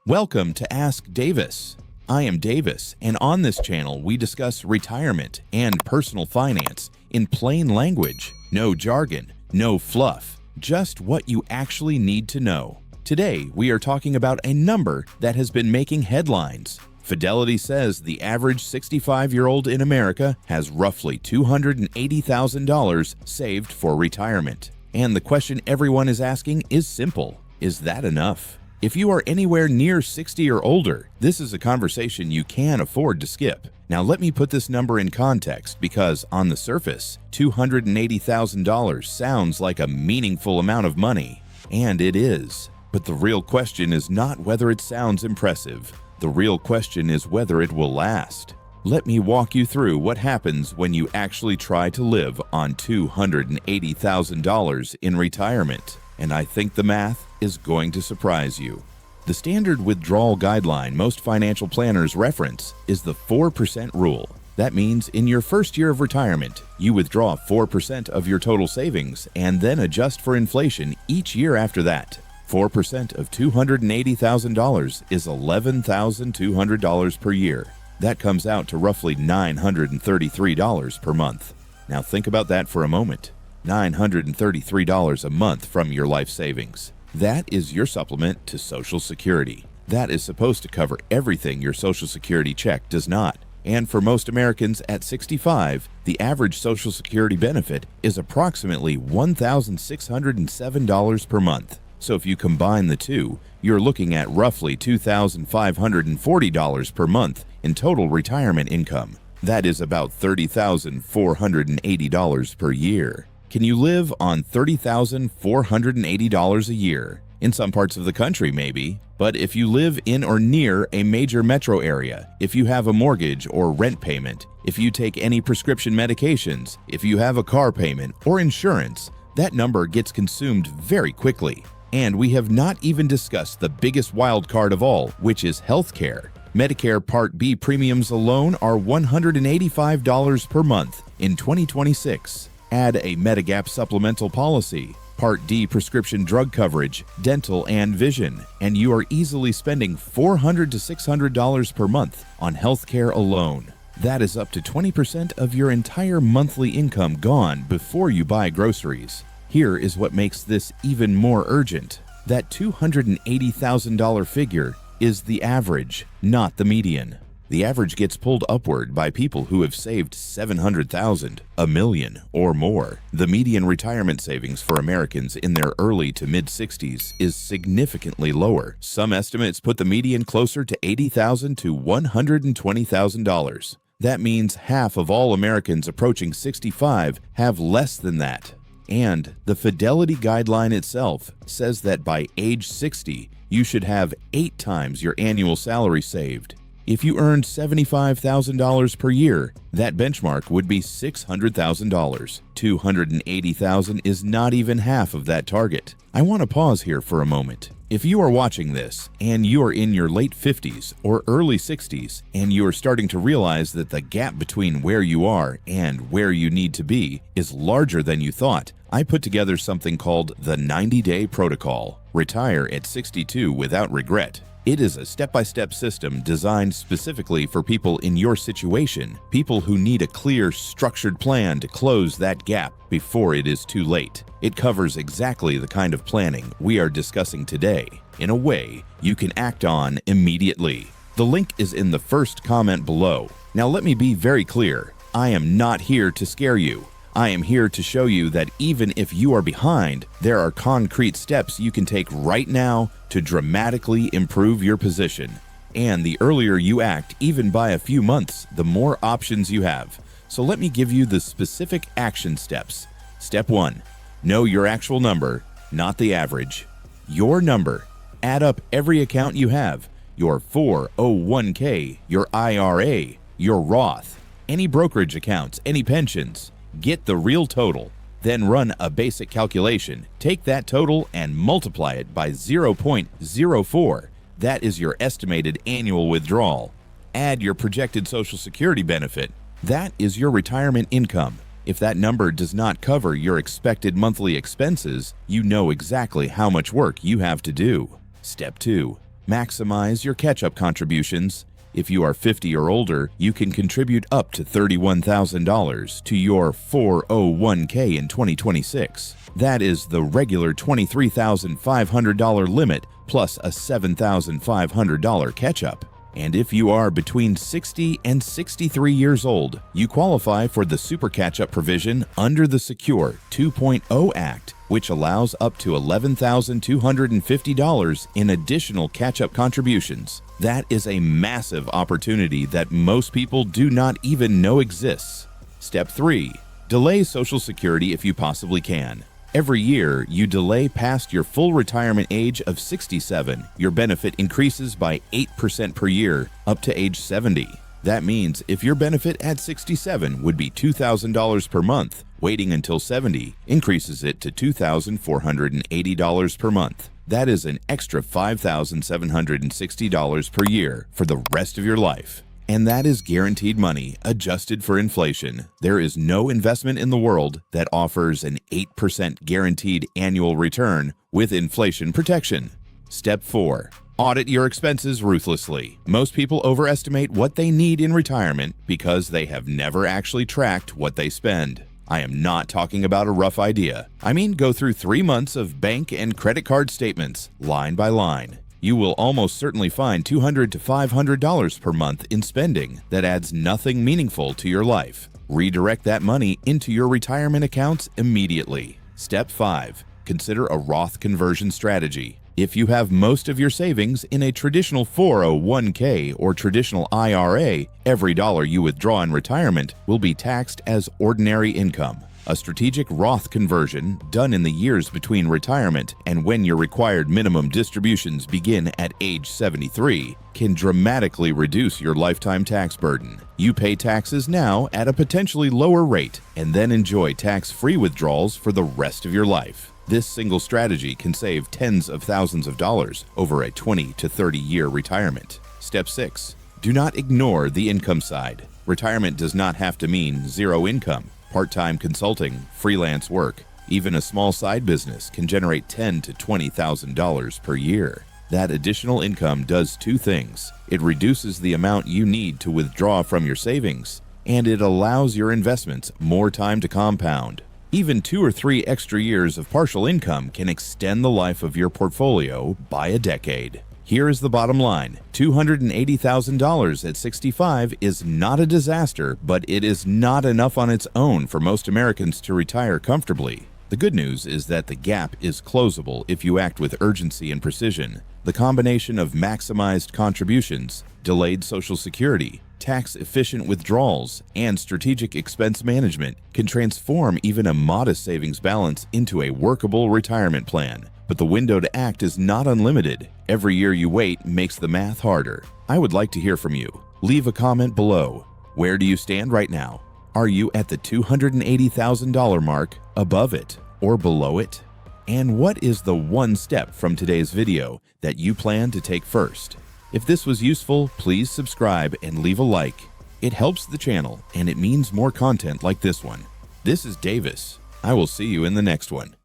Welcome to Ask Davis. I am Davis, and on this channel we discuss retirement and personal finance in plain language. No jargon, no fluff, just what you actually need to know. Today we are talking about a number that has been making headlines. Fidelity says the average 65-year-old in America has roughly $280,000 saved for retirement. And the question everyone is asking is simple: is that enough? If you are anywhere near 60 or older, this is a conversation you can afford to skip. Now let me put this number in context, because on the surface, $280,000 sounds like a meaningful amount of money. And it is. But the real question is not whether it sounds impressive. The real question is whether it will last. Let me walk you through what happens when you actually try to live on $280,000 in retirement. And I think the math is going to surprise you. The standard withdrawal guideline most financial planners reference is the 4% rule. That means in your first year of retirement, you withdraw 4% of your total savings and then adjust for inflation each year after that. 4% of $280,000 is $11,200 per year. That comes out to roughly $933 per month. Now think about that for a moment. $933 a month from your life savings. That is your supplement to Social Security. That is supposed to cover everything your Social Security check does not. And for most Americans at 65, the average Social Security benefit is approximately $1,607 per month. So if you combine the two, you're looking at roughly $2,540 per month in total retirement income. That is about $30,480 per year. Can you live on $30,480 a year? In some parts of the country, maybe. But if you live in or near a major metro area, if you have a mortgage or rent payment, if you take any prescription medications, if you have a car payment or insurance, that number gets consumed very quickly. And we have not even discussed the biggest wild card of all, which is healthcare. Medicare Part B premiums alone are $185 per month in 2026. Add a Medigap supplemental policy, Part D prescription drug coverage, dental and vision, and you are easily spending $400 to $600 per month on healthcare alone. That is up to 20% of your entire monthly income gone before you buy groceries. Here is what makes this even more urgent. That $280,000 figure is the average, not the median. The average gets pulled upward by people who have saved $700,000, $1 million, or more. The median retirement savings for Americans in their early to mid-60s is significantly lower. Some estimates put the median closer to $80,000 to $120,000. That means half of all Americans approaching 65 have less than that. And the Fidelity guideline itself says that by age 60, you should have 8 times your annual salary saved. If you earned $75,000 per year, that benchmark would be $600,000. $280,000 is not even half of that target. I want to pause here for a moment. If you are watching this and you are in your late 50s or early 60s and you are starting to realize that the gap between where you are and where you need to be is larger than you thought, I put together something called the 90-Day Protocol. Retire at 62 without regret. It is a step-by-step system designed specifically for people in your situation, people who need a clear, structured plan to close that gap before it is too late. It covers exactly the kind of planning we are discussing today, in a way you can act on immediately. The link is in the first comment below. Now let me be very clear. I am not here to scare you. I am here to show you that even if you are behind, there are concrete steps you can take right now to dramatically improve your position. And the earlier you act, even by a few months, the more options you have. So let me give you the specific action steps. Step 1. Know your actual number, not the average. Your number. Add up every account you have. Your 401k, your IRA, your Roth, any brokerage accounts, any pensions. Get the real total, then run a basic calculation. Take that total and multiply it by 0.04. That is your estimated annual withdrawal. Add your projected Social Security benefit. That is your retirement income. If that number does not cover your expected monthly expenses, you know exactly how much work you have to do. Step 2. Maximize your catch-up contributions. If you are 50 or older, you can contribute up to $31,000 to your 401k in 2026. That is the regular $23,500 limit plus a $7,500 catch-up. And if you are between 60 and 63 years old, you qualify for the Super Catch-Up provision under the Secure 2.0 Act, which allows up to $11,250 in additional catch-up contributions. That is a massive opportunity that most people do not even know exists. Step 3. Delay Social Security if you possibly can. Every year you delay past your full retirement age of 67, your benefit increases by 8% per year up to age 70. That means if your benefit at 67 would be $2,000 per month, waiting until 70 increases it to $2,480 per month. That is an extra $5,760 per year for the rest of your life. And that is guaranteed money adjusted for inflation. There is no investment in the world that offers an 8% guaranteed annual return with inflation protection. Step 4. Audit your expenses ruthlessly. Most people overestimate what they need in retirement because they have never actually tracked what they spend. I am not talking about a rough idea. I mean, go through 3 months of bank and credit card statements, line by line. You will almost certainly find $200 to $500 per month in spending that adds nothing meaningful to your life. Redirect that money into your retirement accounts immediately. Step 5. Consider a Roth conversion strategy. If you have most of your savings in a traditional 401k or traditional IRA, every dollar you withdraw in retirement will be taxed as ordinary income. A strategic Roth conversion, done in the years between retirement and when your required minimum distributions begin at age 73, can dramatically reduce your lifetime tax burden. You pay taxes now at a potentially lower rate and then enjoy tax-free withdrawals for the rest of your life. This single strategy can save tens of thousands of dollars over a 20 to 30-year retirement. Step 6. Do not ignore the income side. Retirement does not have to mean zero income. Part-time consulting, freelance work, even a small side business can generate $10,000 to $20,000 per year. That additional income does 2 things. It reduces the amount you need to withdraw from your savings, and it allows your investments more time to compound. Even 2 or 3 extra years of partial income can extend the life of your portfolio by a decade. Here is the bottom line. $280,000 at 65 is not a disaster, but it is not enough on its own for most Americans to retire comfortably. The good news is that the gap is closable if you act with urgency and precision. The combination of maximized contributions, delayed Social Security, tax-efficient withdrawals, and strategic expense management can transform even a modest savings balance into a workable retirement plan. But the window to act is not unlimited. Every year you wait makes the math harder. I would like to hear from you. Leave a comment below. Where do you stand right now? Are you at the $280,000 mark, above it, or below it? And what is the one step from today's video that you plan to take first? If this was useful, please subscribe and leave a like. It helps the channel and it means more content like this one. This is Davis. I will see you in the next one.